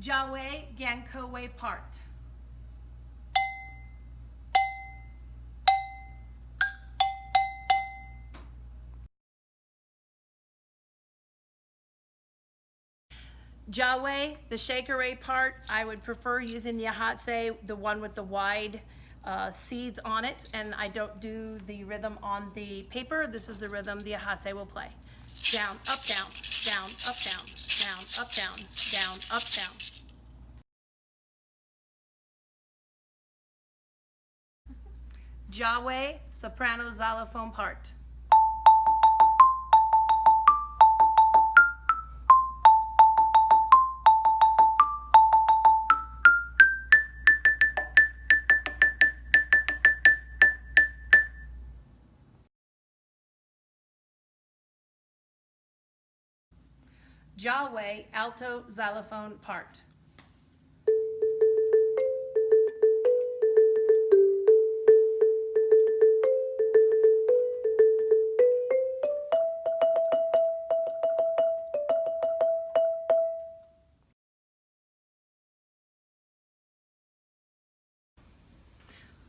Jewe Gankowe part. Jewe, the SHEKERE part, I would prefer using the Yahatse, the one with the wide seeds on it, and I don't do the rhythm on the paper. This is the rhythm the Yahatse will play. Down, up, down, down, up, down, down, up, down, down, up, down. Jewe, soprano xylophone part. Jewe, alto xylophone part.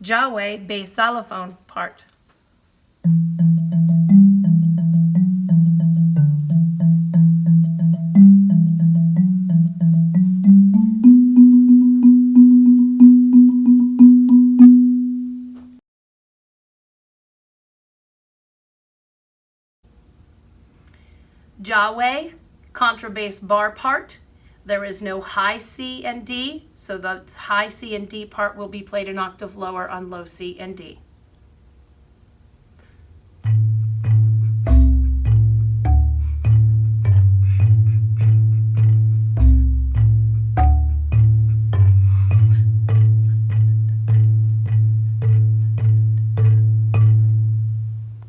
Jewe, bass xylophone part. Jewe, contrabass bar part. There is no high C and D, so the high C and D part will be played an octave lower on low C and D.